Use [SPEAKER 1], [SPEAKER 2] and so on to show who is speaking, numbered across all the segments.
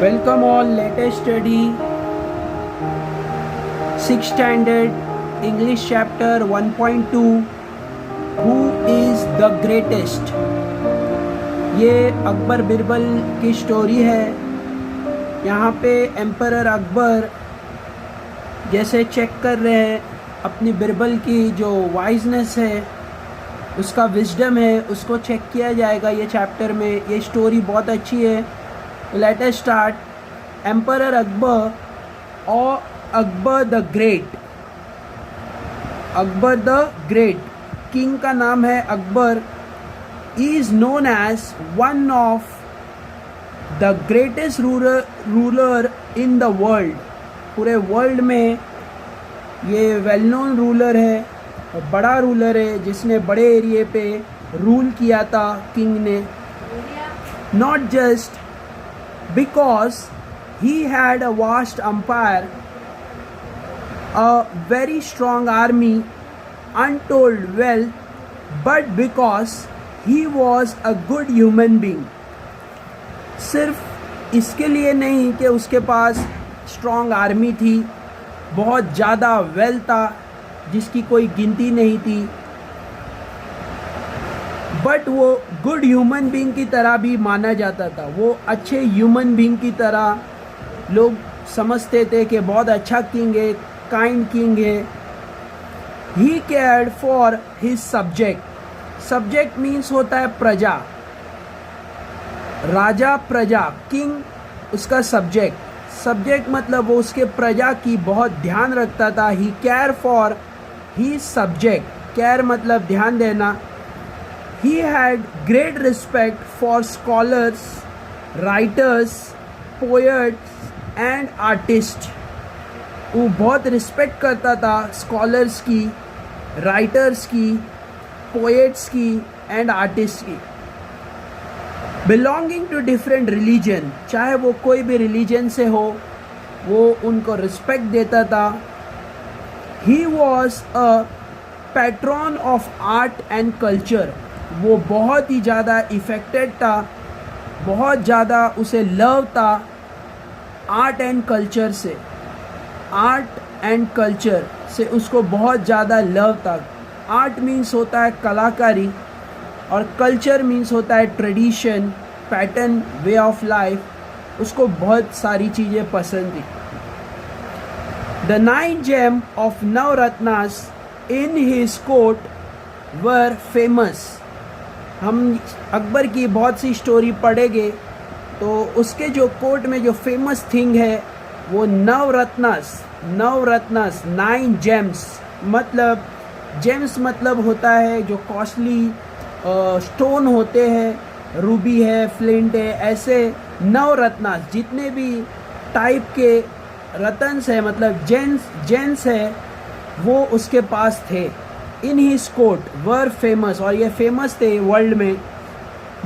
[SPEAKER 1] Welcome all, let us study 6th standard English chapter 1.2 Who is the greatest। ये अकबर बिरबल की story है। यहाँ पे एम्परर अकबर जैसे चेक कर रहे हैं अपनी बिरबल की जो वाइजनेस है, उसका विजडम है, उसको चेक किया जाएगा ये चैप्टर में। ये स्टोरी बहुत अच्छी है। Let us start. Emperor Akbar और Akbar the great. Akbar the great king का नाम है Akbar, is known as one of the greatest ruler in the world. पूरे वर्ल्ड में ये वेल नोन रूलर है, बड़ा रूलर है जिसने बड़े एरिए पे रूल किया था किंग ने। Not just because he had a vast empire, a very strong army, untold wealth, but because he was a good human being। सिर्फ इसके लिए नहीं कि उसके पास स्ट्रॉन्ग आर्मी थी, बहुत ज़्यादा वेल्थ था जिसकी कोई गिनती नहीं थी, बट वो गुड ह्यूमन बीइंग की तरह भी माना जाता था। वो अच्छे ह्यूमन बीइंग की तरह लोग समझते थे कि बहुत अच्छा किंग है, काइंड किंग है। He cared for his subject. Subject means होता है प्रजा, राजा प्रजा, किंग उसका सब्जेक्ट। सब्जेक्ट मतलब वो उसके प्रजा की बहुत ध्यान रखता था। He care for his subject. Care मतलब ध्यान देना। He had great respect for scholars, writers, poets and artists। वो बहुत रिस्पेक्ट करता था स्कॉलर्स की, राइटर्स की, पोएट्स की एंड आर्टिस्ट की। बिलोंगिंग टू डिफरेंट रिलीजन, चाहे वो कोई भी रिलीजन से हो, वो उनको रिस्पेक्ट देता था। He was a patron of art and culture। वो बहुत ही ज़्यादा इफ़ेक्टेड था, बहुत ज़्यादा उसे लव था आर्ट एंड कल्चर से। आर्ट एंड कल्चर से उसको बहुत ज़्यादा लव था। आर्ट मीन्स होता है कलाकारी और कल्चर मीन्स होता है tradition, pattern, way of life. उसको बहुत सारी चीज़ें पसंद थी। The 9 gem of Navaratnas in his court were famous. हम अकबर की बहुत सी स्टोरी पढ़ेंगे तो उसके जो कोर्ट में जो फेमस थिंग है वो नवरत्नस। नवरत्नस 9 जेम्स, मतलब जेम्स मतलब होता है जो कॉस्टली स्टोन होते हैं, रूबी है, फ्लिंट है, ऐसे नवरत्नस जितने भी टाइप के रत्न्स है, मतलब जेम्स है, वो उसके पास थे। इन हिज कोर्ट वर फेमस, और ये फेमस थे वर्ल्ड में।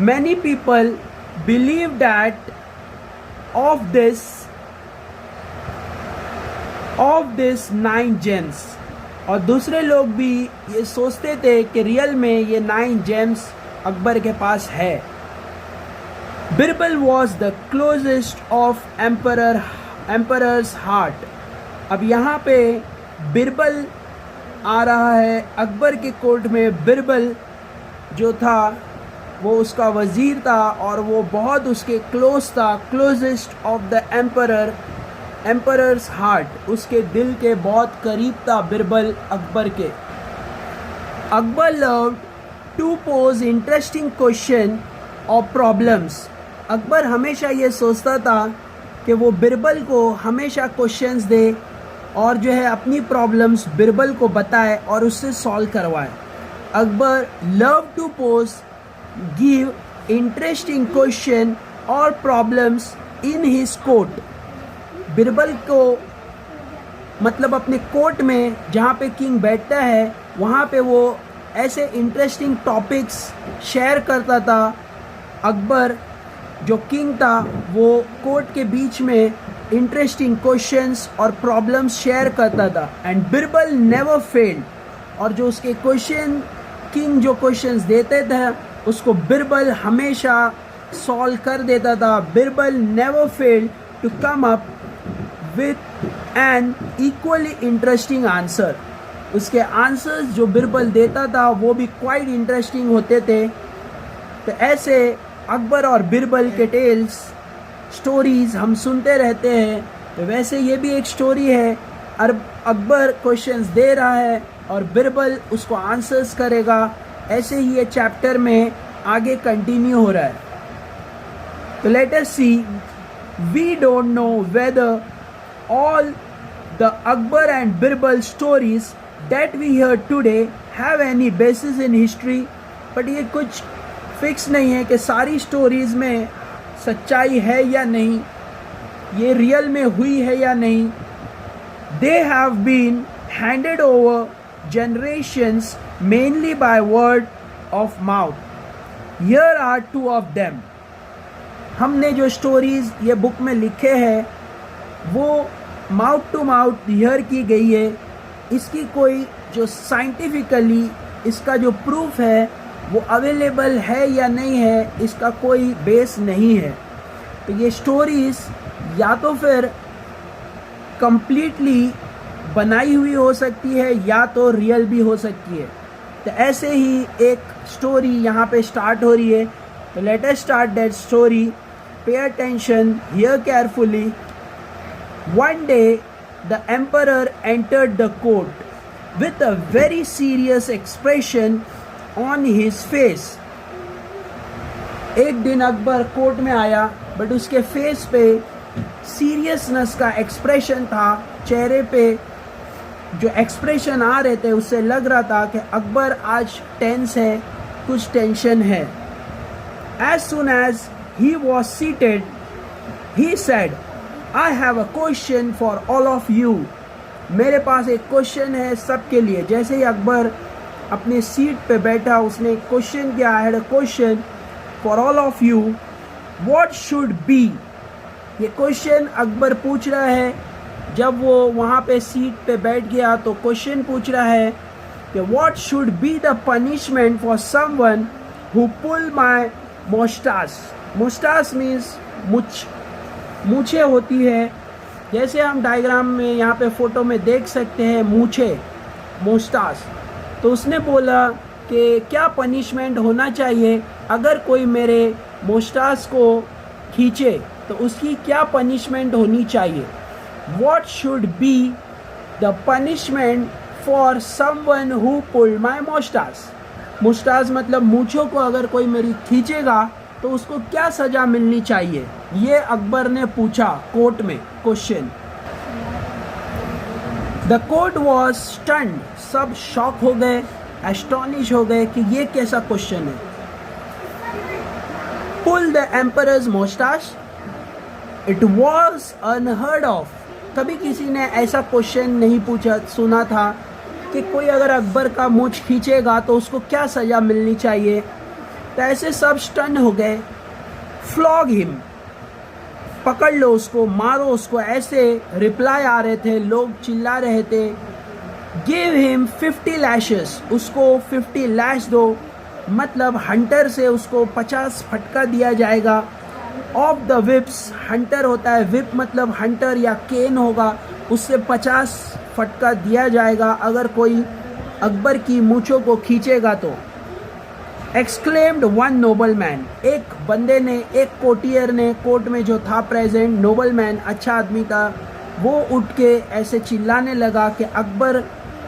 [SPEAKER 1] Many people believe that of this 9 James, और दूसरे लोग भी ये सोचते थे कि रियल में ये 9 जेम्स अकबर के पास है। Birbal was the closest of emperors heart. अब यहाँ पे बिरबल आ रहा है अकबर के कोर्ट में। बिरबल जो था वो उसका वज़ीर था और वो बहुत उसके क्लोज था। Closest of the emperor's heart, उसके दिल के बहुत करीब था बिरबल अकबर के। Akbar loved to pose interesting question और प्रॉब्लम्स। अकबर हमेशा ये सोचता था कि वो बिरबल को हमेशा क्वेश्चंस दे और जो है अपनी प्रॉब्लम्स बिरबल को बताए और उससे सॉल्व करवाए। Akbar love to pose give interesting question और problems in his court. Birbal को मतलब अपने कोर्ट में जहाँ पे किंग बैठता है वहाँ पे वो ऐसे इंटरेस्टिंग टॉपिक्स शेयर करता था। अकबर जो किंग था वो कोर्ट के बीच में इंटरेस्टिंग क्वेश्चंस और प्रॉब्लम्स शेयर करता था। एंड बिरबल नेवर फेल्ड, और जो उसके क्वेश्चन किंग जो क्वेश्चंस देते थे उसको बिरबल हमेशा सॉल्व कर देता था। Birbal never failed to come up with an equally interesting answer. उसके आंसर्स जो बिरबल देता था वो भी क्वाइट इंटरेस्टिंग होते थे. तो ऐसे अकबर और बिरबल के टेल्स स्टोरीज हम सुनते रहते हैं. तो वैसे ये भी एक स्टोरी है. अकबर क्वेश्चंस दे रहा है और बिरबल उसको आंसर्स करेगा. ऐसे ही ये चैप्टर में आगे कंटिन्यू हो रहा है. तो let us see. We don't know whether all the Akbar and Birbal stories that we hear today have any basis in history. but ये कुछ फिक्स नहीं है कि सारी स्टोरीज में सच्चाई है या नहीं, ये रियल में हुई है या नहीं. They have been handed over generations mainly by word of mouth. Here are two of them. हमने जो स्टोरीज ये बुक में लिखे हैं वो माउथ टू माउथ हियर की गई है. इसकी कोई जो साइंटिफिकली इसका जो प्रूफ है वो अवेलेबल है या नहीं है, इसका कोई बेस नहीं है. तो ये स्टोरीज या तो फिर कंप्लीटली बनाई हुई हो सकती है या तो रियल भी हो सकती है. तो ऐसे ही एक स्टोरी यहाँ पे स्टार्ट हो रही है. तो let us start that story. Pay attention, here carefully. One day, the emperor entered the court with a very serious expression on his face. एक दिन अकबर कोर्ट में आया, बट उसके फेस पे सीरियसनेस का एक्सप्रेशन था. चेहरे पे जो एक्सप्रेशन आ रहे थे उससे लग रहा था कि अकबर आज टेंस है, कुछ टेंशन है. As soon as he was seated, he said, I have a question for all of you. मेरे पास एक क्वेश्चन है सबके लिए. जैसे ही अकबर अपने सीट पे बैठा उसने एक क्वेश्चन किया. I had a question for all of you. What should be? ये क्वेश्चन अकबर पूछ रहा है. जब वो वहाँ पे सीट पे बैठ गया तो क्वेश्चन पूछ रहा है कि what should be the punishment for someone who pull my mustache? Mustache means मूछे होती है. जैसे हम डायग्राम में यहाँ पे फोटो में देख सकते हैं मूछे, मोस्टास. तो उसने बोला कि क्या पनिशमेंट होना चाहिए अगर कोई मेरे मोस्टास को खींचे, तो उसकी क्या पनिशमेंट होनी चाहिए. What should be the punishment for someone who pulled my moustache. Moustache मतलब मूछों को अगर कोई मेरी खींचेगा तो उसको क्या सजा मिलनी चाहिए, ये अकबर ने पूछा कोर्ट में question. The court was stunned. सब शॉक हो गए, एस्टॉनिश हो गए कि ये कैसा क्वेश्चन है. Pull the emperor's moustache. It was unheard of. कभी किसी ने ऐसा क्वेश्चन नहीं पूछा सुना था कि कोई अगर अकबर का मूंछ खींचेगा तो उसको क्या सजा मिलनी चाहिए. तो ऐसे सब स्टन हो गए. Flog him. पकड़ लो उसको, मारो उसको. ऐसे रिप्लाई आ रहे थे, लोग चिल्ला रहे थे. Give him 50 lashes. उसको 50 लैश दो, मतलब हंटर से उसको 50 फटका दिया जाएगा. Of the chips. हंटर होता है, विप मतलब हंटर या केन होगा, उससे 50 फटका दिया जाएगा अगर कोई अकबर की मूंछों को खींचेगा तो. Exclaimed one noble man. एक बंदे ने, एक कोटियर ने कोर्ट में जो था प्रेजेंट, नोबल मैन अच्छा आदमी था, वो उठ के ऐसे चिल्लाने लगा कि अकबर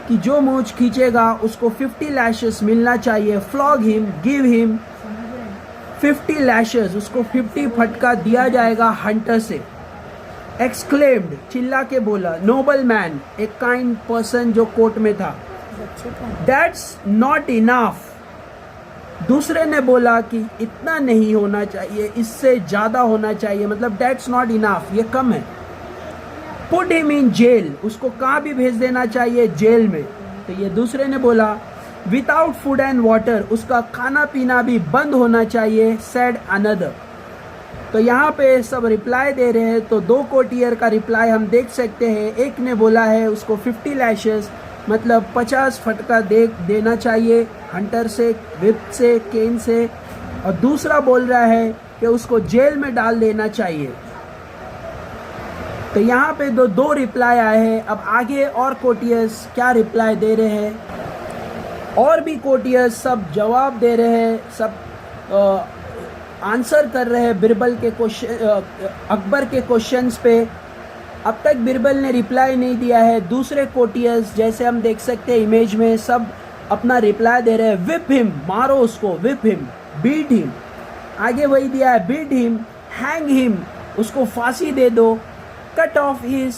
[SPEAKER 1] की जो मूंछ खींचेगा उसको 50 लैशेस मिलना चाहिए. Flog him, give him 50 lashes. उसको 50 फटका दिया जाएगा हंटर से. एक्सक्लेम्ड, चिल्ला के बोला. नोबल मैन, एक काइंड पर्सन जो कोर्ट में था. That's not enough. दूसरे ने बोला कि इतना नहीं होना चाहिए, इससे ज़्यादा होना चाहिए, मतलब दैट्स नॉट इनफ, ये कम है. Put him in jail. उसको कहाँ भी भेज देना चाहिए, जेल में. तो ये दूसरे ने बोला विदाउट फूड एंड वाटर. उसका खाना पीना भी बंद होना चाहिए. Said another. तो यहाँ पे सब रिप्लाई दे रहे हैं. तो 2 कोटियर का रिप्लाई हम देख सकते हैं. एक ने बोला है उसको 50 लैशेस मतलब 50 फटका देना चाहिए हंटर से, विप से, केन से. और दूसरा बोल रहा है कि उसको जेल में डाल देना चाहिए. तो यहाँ पे दो रिप्लाई आए हैं। अब आगे और कोटियर्स क्या रिप्लाई दे रहे हैं, और भी कोटियर्स सब जवाब दे रहे हैं, सब आंसर कर रहे हैं बिरबल के क्वेश्चन, अकबर के क्वेश्चंस पे। अब तक बिरबल ने रिप्लाई नहीं दिया है। दूसरे कोटियर्स जैसे हम देख सकते हैं इमेज में, सब अपना रिप्लाई दे रहे हैं। विप हिम, मारो उसको, विप हिम, बीट हिम, आगे वही दिया है, बीट हिम, हैंग हिम, उसको फांसी दे दो, cut off his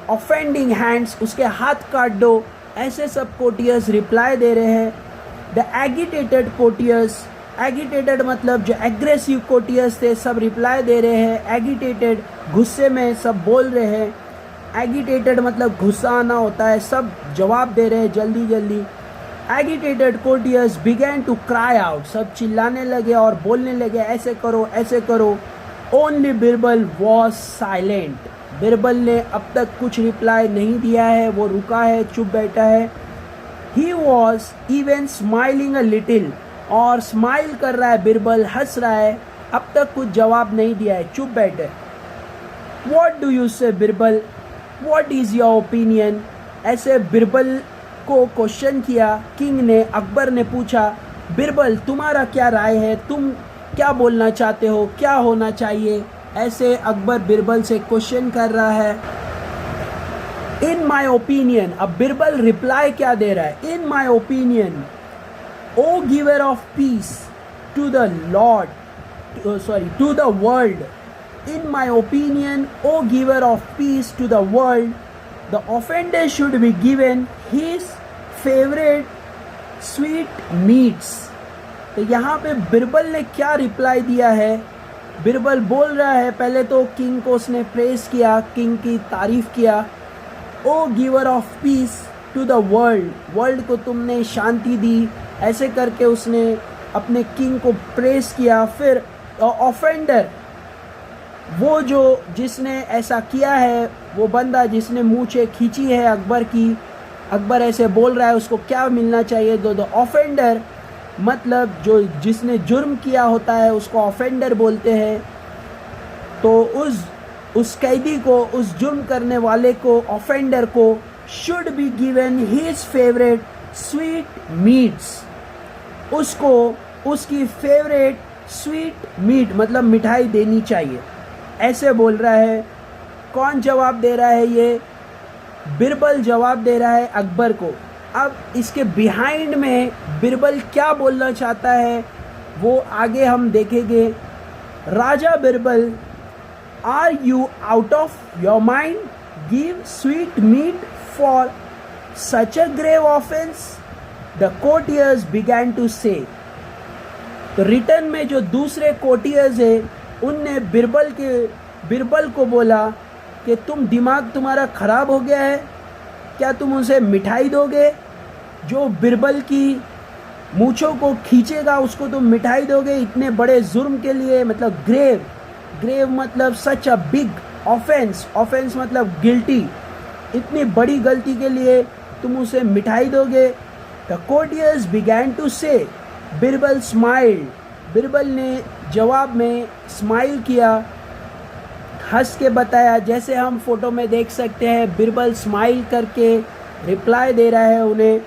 [SPEAKER 1] offending hands, उसके हाथ काट दो। ऐसे सब कोटियर्स रिप्लाई दे रहे हैं। द एगिटेटेड कोटियर्स, एगिटेटेड मतलब जो एग्रेसिव कोटियर्स थे, सब रिप्लाई दे रहे हैं। एगिटेटेड गुस्से में सब बोल रहे हैं। एगिटेटेड मतलब गुस्सा आना होता है, सब जवाब दे रहे हैं जल्दी जल्दी। Agitated courtiers began to cry out, सब चिल्लाने लगे और बोलने लगे, ऐसे करो ऐसे करो। Only Birbal was silent, Birbal ने अब तक कुछ रिप्लाई नहीं दिया है, वो रुका है, चुप बैठा है। He was even smiling a little, और स्माइल कर रहा है बिरबल, हंस रहा है, अब तक कुछ जवाब नहीं दिया है, चुप बैठे। वॉट डू यू से Birbal, what is your opinion, ऐसे बिरबल को क्वेश्चन किया किंग ने। अकबर ने पूछा, बिरबल तुम्हारा क्या राय है, तुम क्या बोलना चाहते हो, क्या होना चाहिए, ऐसे अकबर बिरबल से क्वेश्चन कर रहा है। इन माई ओपिनियन, अब बिरबल रिप्लाई क्या दे रहा है, in my opinion O giver of peace to the lord, to the world, in my opinion, O giver of peace to the world, the offender should be given his favorite sweet meats। तो यहाँ पे बिरबल ने क्या reply दिया है, बिरबल बोल रहा है, पहले तो किंग को उसने प्रेस किया, किंग की तारीफ किया। O giver of peace to the world, world को तुमने शांति दी, ऐसे करके उसने अपने किंग को प्रेस किया। फिर ऑफेंडर, वो जो जिसने ऐसा किया है, वो बंदा जिसने मूंछें खींची है अकबर की, अकबर ऐसे बोल रहा है, उसको क्या मिलना चाहिए, द ऑफेंडर मतलब जो जिसने जुर्म किया होता है उसको ऑफेंडर बोलते हैं। तो उस कैदी को, उस जुर्म करने वाले को, ऑफेंडर को, should be given his favourite sweet meets, उसको उसकी फेवरेट स्वीट मीट मतलब मिठाई देनी चाहिए, ऐसे बोल रहा है। कौन जवाब दे रहा है, ये बिरबल जवाब दे रहा है अकबर को। अब इसके बिहाइंड में बिरबल क्या बोलना चाहता है वो आगे हम देखेंगे। Raja Birbal, are you out of your mind, give sweet meat for such a grave offence, the courtiers began to say. तो रिटर्न में जो दूसरे कोर्टियर्स है उनने बिरबल को बोला कि दिमाग तुम्हारा ख़राब हो गया है, क्या तुम उसे मिठाई दोगे, जो बिरबल की मूँछों को खींचेगा उसको तुम मिठाई दोगे इतने बड़े जुर्म के लिए, मतलब ग्रेव मतलब सच अ बिग ऑफेंस, ऑफेंस मतलब गिल्टी, इतनी बड़ी गलती के लिए तुम उसे मिठाई दोगे। द कोर्टियर्स बिगैन टू से, बिरबल स्माइल्ड, बिरबल ने जवाब में स्माइल किया, हंस के बताया, जैसे हम फोटो में देख सकते हैं बिरबल स्माइल करके रिप्लाई दे रहा है उन्हें।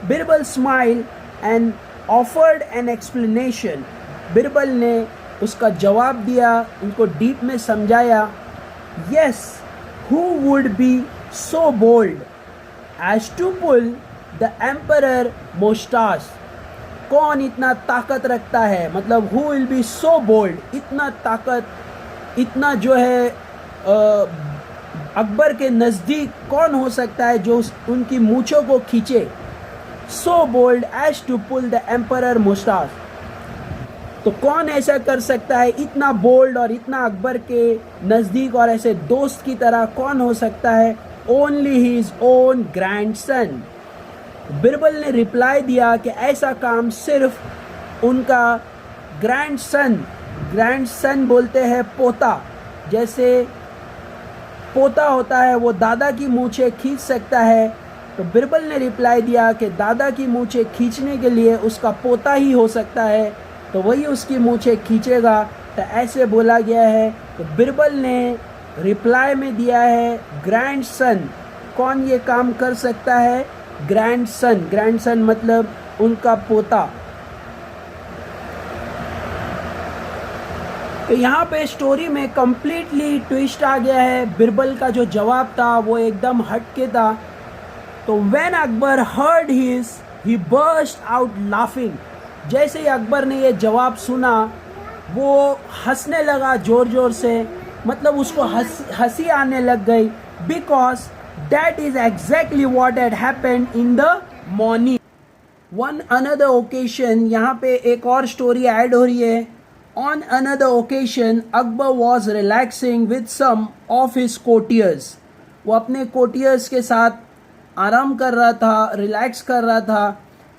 [SPEAKER 1] Birbal smile and offered an explanation, Birbal ने उसका जवाब दिया, उनको डीप में समझाया। Yes, who would be so bold as to pull the emperor moustache, कौन इतना ताकत रखता है, मतलब who will be so bold, इतना ताकत, इतना जो है अकबर के नज़दीक कौन हो सकता है जो उनकी मूँछों को खींचे। So bold as to pull the emperor moustache, तो कौन ऐसा कर सकता है, इतना बोल्ड और इतना अकबर के नज़दीक और ऐसे दोस्त की तरह कौन हो सकता है। Only his own grandson, Birbal ने रिप्लाई दिया कि ऐसा काम सिर्फ उनका ग्रैंडसन बोलते हैं पोता, जैसे पोता होता है वो दादा की मूँछें खींच सकता है। तो बिरबल ने रिप्लाई दिया कि दादा की मूँछें खींचने के लिए उसका पोता ही हो सकता है, तो वही उसकी मूँछें खींचेगा, तो ऐसे बोला गया है। तो बिरबल ने रिप्लाई में दिया है ग्रैंडसन। कौन ये काम कर सकता है? ग्रैंडसन। ग्रैंडसन मतलब उनका पोता। तो यहाँ पे स्टोरी में कंप्लीटली ट्विस्ट आ गया है। बिरबल का जो जवाब था वो एकदम हटके था। तो when Akbar heard his he burst out laughing. जैसे ही अकबर ने ये जवाब सुना वो हंसने लगा जोर जोर से, मतलब उसको हंसी आने लग गई, because that is exactly what had happened in the morning. One another occasion, यहाँ पे एक और स्टोरी ऐड हो रही है। On another occasion Akbar was relaxing with some of his courtiers. वो अपने कोटियर्स के साथ आराम कर रहा था, रिलैक्स कर रहा था।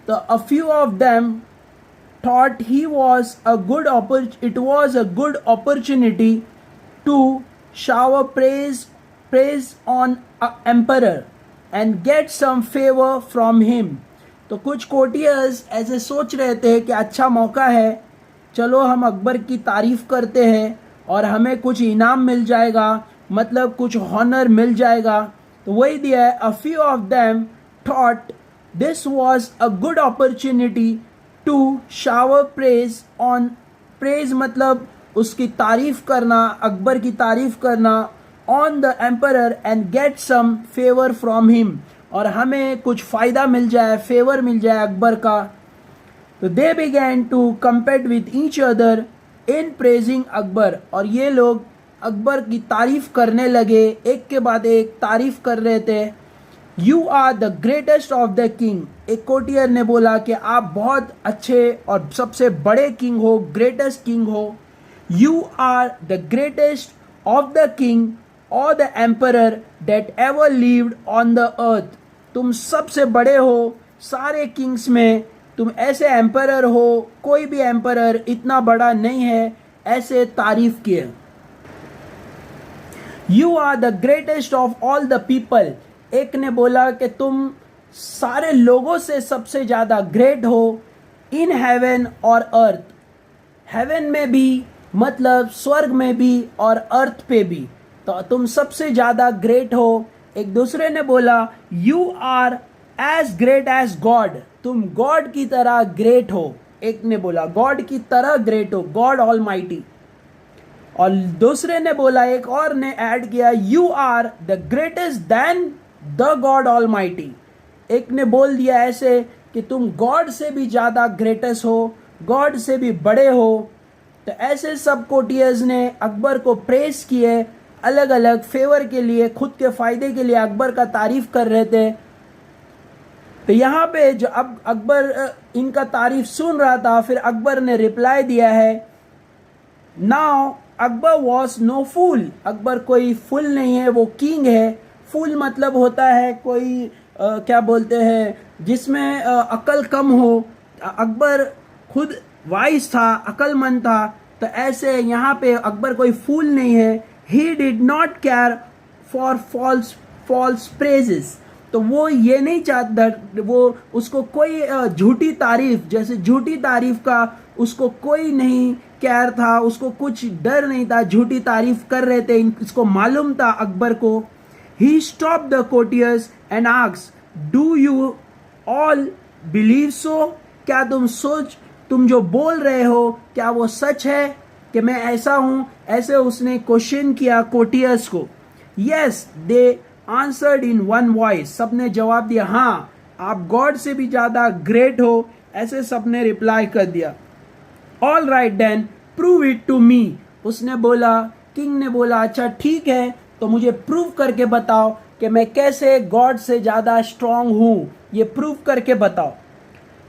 [SPEAKER 1] तो अ few of them thought it was a good opportunity to shower praise on emperor and get some favor from him। तो कुछ कोटियर्स ऐसे सोच रहे थे कि अच्छा मौका है, चलो हम अकबर की तारीफ करते हैं और हमें कुछ इनाम मिल जाएगा, मतलब कुछ हॉनर मिल जाएगा। तो वही दिया है। A few of them thought this was a good opportunity to shower praise on, praise मतलब उसकी तारीफ करना, अकबर की तारीफ करना, on the emperor and get some favour from him, और हमें कुछ फ़ायदा मिल जाए, फेवर मिल जाए अकबर का। तो they began to compete with each other in praising Akbar, और ये लोग अकबर की तारीफ करने लगे, एक के बाद एक तारीफ कर रहे थे। You are the greatest of the king. एक कोटियर ने बोला कि आप बहुत अच्छे और सबसे बड़े किंग हो, ग्रेटेस्ट किंग हो। You are the greatest of the king और the emperor that ever lived on the earth. तुम सबसे बड़े हो सारे किंग्स में, तुम ऐसे एम्परर हो, कोई भी एम्परर इतना बड़ा नहीं है, ऐसे तारीफ किए। You are the greatest of all the people. एक ने बोला कि तुम सारे लोगों से सबसे ज्यादा ग्रेट हो, इन हेवन और अर्थ। हेवन में भी मतलब स्वर्ग में भी और अर्थ पे भी, तो तुम सबसे ज्यादा ग्रेट हो। एक दूसरे ने बोला you are as great as God. तुम गॉड की तरह ग्रेट हो। एक ने बोला गॉड की तरह ग्रेट हो, गॉड ऑलमाइटी। और दूसरे ने बोला, एक और ने ऐड किया, you are the greatest than the God almighty. एक ने बोल दिया ऐसे कि तुम गॉड से भी ज्यादा ग्रेटेस्ट हो, गॉड से भी बड़े हो। तो ऐसे सब कोटियर्स ने अकबर को प्रेस किए, अलग अलग फेवर के लिए, खुद के फायदे के लिए अकबर का तारीफ कर रहे थे। तो यहाँ पे जो अब अकबर इनका तारीफ सुन रहा था, फिर अकबर ने रिप्लाई दिया है, नाउ अकबर वॉज नो फूल। अकबर कोई फूल नहीं है, वो किंग है। फूल मतलब होता है कोई क्या बोलते हैं, जिसमें अकल कम हो। अकबर खुद वाइज था, अकलमंद था। तो ऐसे यहाँ पे अकबर कोई फूल नहीं है। He did not care for false praises. तो वो ये नहीं चाहता, वो उसको कोई झूठी तारीफ, जैसे झूठी तारीफ का उसको कोई नहीं केयर था, उसको कुछ डर नहीं था। झूठी तारीफ कर रहे थे, इसको मालूम था अकबर को। He stopped the courtiers and asked, "Do you all believe so?" क्या तुम जो बोल रहे हो क्या वो सच है कि मैं ऐसा हूं? ऐसे उसने क्वेश्चन किया कोर्टियर्स को। Yes, they answered in one voice। सबने जवाब दिया, हाँ आप गॉड से भी ज्यादा ग्रेट हो, ऐसे सबने रिप्लाई कर दिया। All right then, prove it to me। उसने बोला, किंग ने बोला, अच्छा ठीक है, तो मुझे प्रूव करके बताओ कि मैं कैसे गॉड से ज्यादा स्ट्रांग हूं, ये प्रूव करके बताओ।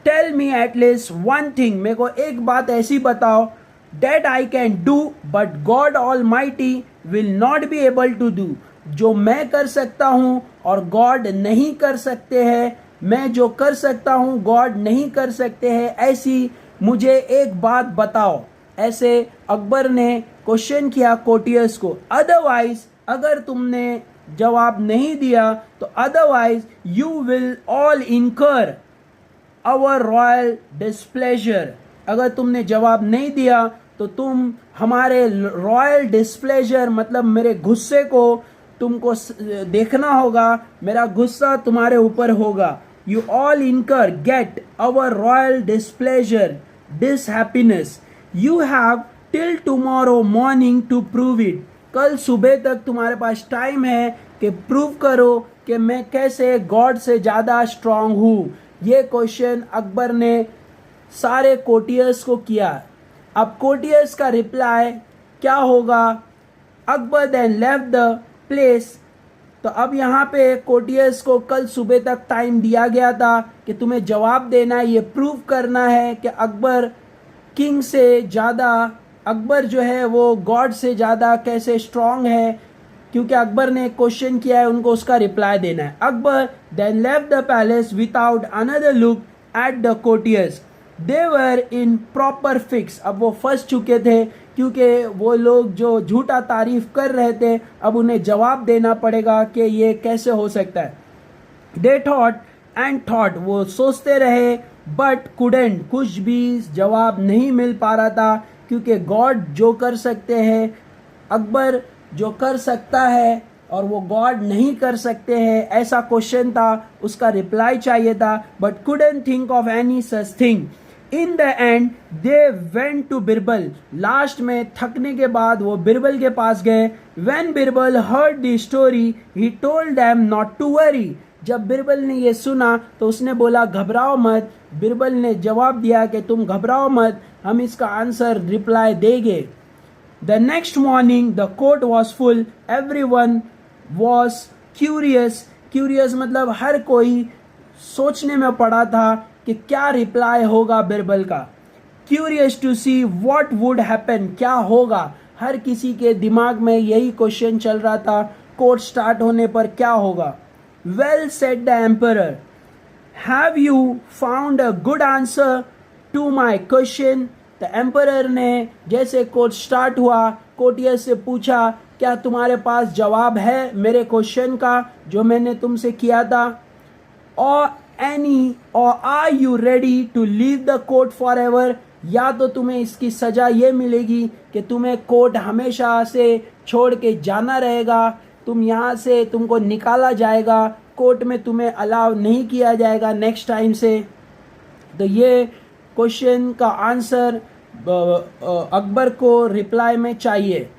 [SPEAKER 1] Tell me at least one thing, मेरे को एक बात ऐसी बताओ, that I can do but God almighty will not be able to do. जो मैं कर सकता हूं और गॉड नहीं कर सकते हैं, मैं जो कर सकता हूं गॉड नहीं कर सकते हैं, ऐसी मुझे एक बात बताओ। ऐसे अकबर ने क्वेश्चन किया कोर्टियर्स को। अदरवाइज, अगर तुमने जवाब नहीं दिया तो अदरवाइज यू विल ऑल इनकर आवर रॉयल डिस्प्लेजर। अगर तुमने जवाब नहीं दिया तो तुम हमारे रॉयल डिस्प्लेजर मतलब मेरे गुस्से को तुमको देखना होगा, मेरा गुस्सा तुम्हारे ऊपर होगा. You all incur get our royal displeasure this happiness. You have till tomorrow morning to prove it. कल सुबह तक तुम्हारे पास टाइम है कि प्रूव करो कि मैं कैसे गॉड से ज़्यादा स्ट्रांग हूँ. ये क्वेश्चन अकबर ने सारे कोर्टियर्स को किया. अब कोर्टियर्स का रिप्लाई क्या होगा? Akbar then left the place. तो अब यहाँ पे कोर्टियर्स को कल सुबह तक टाइम दिया गया था कि तुम्हें जवाब देना है, ये प्रूव करना है कि अकबर किंग से ज़्यादा, अकबर जो है वो गॉड से ज़्यादा कैसे स्ट्रांग है. क्योंकि अकबर ने क्वेश्चन किया है, उनको उसका रिप्लाई देना है. Akbar then left the palace without another look at the courtiers. They were in proper fix. अब वो फंस चुके थे क्योंकि वो लोग जो झूठा तारीफ कर रहे थे, अब उन्हें जवाब देना पड़ेगा कि ये कैसे हो सकता है. They thought and thought. वो सोचते रहे बट कुडेंट. कुछ भी जवाब नहीं मिल पा रहा था क्योंकि गॉड जो कर सकते हैं, अकबर जो कर सकता है और वो गॉड नहीं कर सकते हैं, ऐसा क्वेश्चन था. उसका रिप्लाई चाहिए था but couldn't think of any such thing. In the end they went to Birbal. Last में थकने के बाद वो बिरबल के पास गए. When Birbal heard the story he told them not to worry. जब बिरबल ने ये सुना तो उसने बोला घबराओ मत. बिरबल ने जवाब दिया कि तुम घबराओ मत, हम इसका आंसर रिप्लाई देंगे. The next morning the court was full. Everyone was curious. Curious मतलब हर कोई सोचने में पड़ा था कि क्या रिप्लाई होगा बिरबल का. Curious to see what would happen. क्या होगा, हर किसी के दिमाग में यही क्वेश्चन चल रहा था. कोर्ट स्टार्ट होने पर क्या होगा. Well said the emperor. Have you found a good answer to my question? तो एम्परर ने जैसे कोर्ट स्टार्ट हुआ, कोर्टियर से पूछा क्या तुम्हारे पास जवाब है मेरे क्वेश्चन का जो मैंने तुमसे किया था. और are you ready to leave the court forever. या तो तुम्हें इसकी सजा ये मिलेगी कि तुम्हें कोर्ट हमेशा से छोड़ के जाना रहेगा. तुम यहाँ से, तुमको निकाला जाएगा, कोर्ट में तुम्हें अलाउ नहीं किया जाएगा नेक्स्ट टाइम से. तो ये क्वेश्चन का आंसर अकबर को रिप्लाई में चाहिए.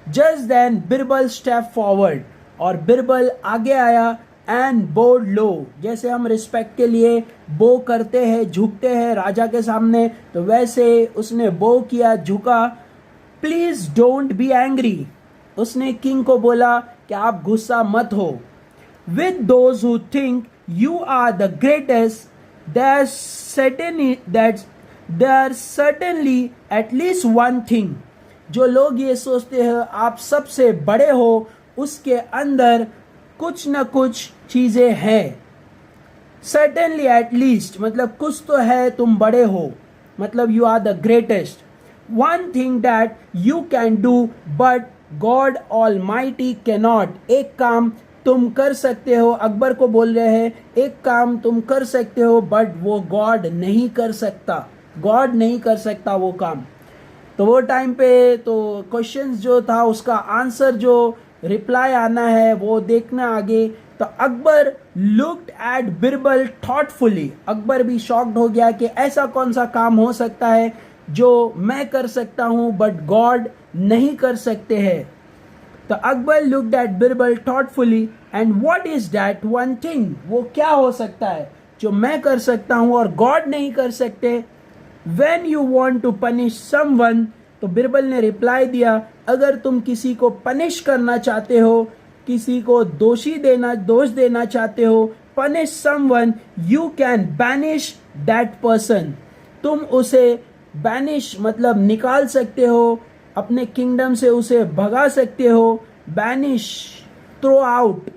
[SPEAKER 1] Just then Birbal step forward. और बिरबल आगे आया एंड बोड लो. जैसे हम रिस्पेक्ट के लिए बो करते हैं, झुकते हैं राजा के सामने, तो वैसे उसने बो किया, झुका. Please don't be angry. उसने किंग को बोला कि आप गुस्सा मत हो. With those who think you are the greatest there's certainly at least one thing. जो लोग ये सोचते हैं आप सबसे बड़े हो, उसके अंदर कुछ न कुछ चीजें हैं. certainly at least मतलब कुछ तो है, तुम बड़े हो, मतलब you are the greatest. one thing that you can do but God Almighty cannot. एक काम तुम कर सकते हो, अकबर को बोल रहे हैं एक काम तुम कर सकते हो बट वो गॉड नहीं कर सकता. गॉड नहीं कर सकता वो काम. तो वो टाइम पे तो क्वेश्चंस जो था उसका आंसर जो रिप्लाई आना है वो देखना आगे. तो Akbar looked at Birbal thoughtfully. Akbar भी शॉक्ड हो गया कि ऐसा कौन सा काम हो सकता है जो मैं कर सकता हूँ बट गॉड नहीं कर सकते हैं. तो Akbar looked at Birbal thoughtfully and what is that one thing. वो क्या हो सकता है जो मैं कर सकता हूँ और गॉड नहीं कर सकते. When you want to punish someone. तो बिरबल ने रिप्लाई दिया अगर तुम किसी को पनिश करना चाहते हो, किसी को दोष देना चाहते हो, punish someone you can banish that person. तुम उसे बैनिश मतलब निकाल सकते हो, अपने किंगडम से उसे भगा सकते हो. Banish, throw out.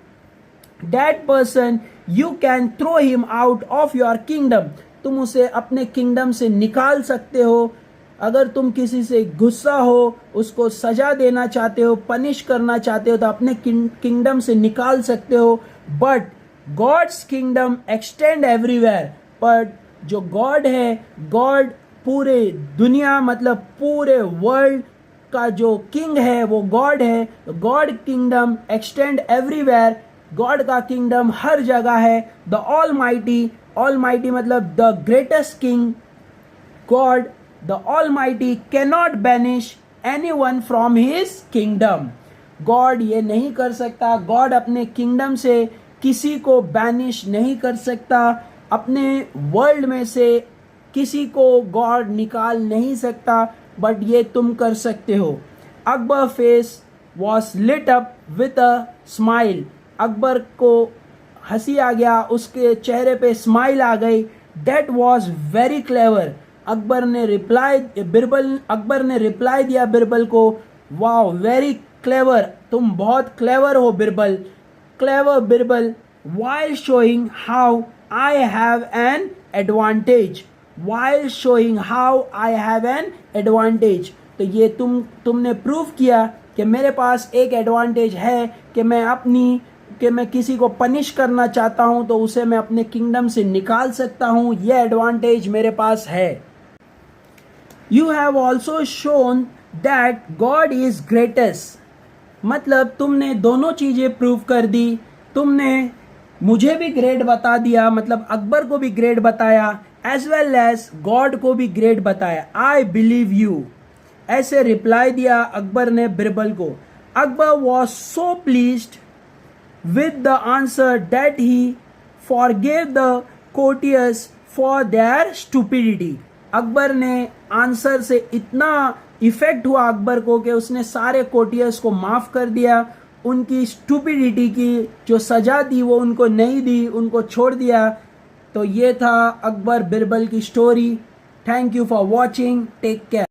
[SPEAKER 1] That person you can throw him out of your kingdom. तुम उसे अपने किंगडम से निकाल सकते हो. अगर तुम किसी से गुस्सा हो, उसको सजा देना चाहते हो, पनिश करना चाहते हो तो अपने किंगडम से निकाल सकते हो. But God's kingdom extend everywhere. But जो गॉड है, गॉड पूरे दुनिया मतलब पूरे वर्ल्ड का जो किंग है वो गॉड है. God kingdom extend everywhere. God का किंगडम हर जगह है. द ऑल माइटी मतलब the greatest king God the all mighty cannot banish anyone from his kingdom. God ये नहीं कर सकता. गॉड अपने किंगडम से किसी को बैनिश नहीं कर सकता. अपने वर्ल्ड में से किसी को गॉड निकाल नहीं सकता. बट ये तुम कर सकते हो. Akbar face was lit up with a smile. Akbar को हंसी आ गया. उसके चेहरे पे स्माइल आ गई. That was very clever. Akbar ने रिप्लाई दिया बिरबल को. Wow very clever. तुम बहुत क्लेवर हो Birbal. Clever Birbal. while showing how I have an advantage. while showing how I have an advantage. तो ये तुमने प्रूव किया कि मेरे पास एक एडवांटेज है कि मैं किसी को पनिश करना चाहता हूं तो उसे मैं अपने किंगडम से निकाल सकता हूं. ये एडवांटेज मेरे पास है. You have also shown that God is greatest. मतलब तुमने दोनों चीजें प्रूव कर दी. तुमने मुझे भी ग्रेट बता दिया मतलब अकबर को भी ग्रेट बताया एज वेल एज गॉड को भी ग्रेट बताया. I believe you. ऐसे रिप्लाई दिया अकबर ने बिरबल को. Akbar was so pleased with the answer that he forgave the courtiers for their stupidity. Akbar ने आंसर से इतना इफेक्ट हुआ अकबर को कि उसने सारे कोर्टियर्स को माफ कर दिया. उनकी स्टूपिडिटी की जो सजा दी वो उनको नहीं दी, उनको छोड़ दिया. तो ये था अकबर बिरबल की story. Thank you for watching. Take care.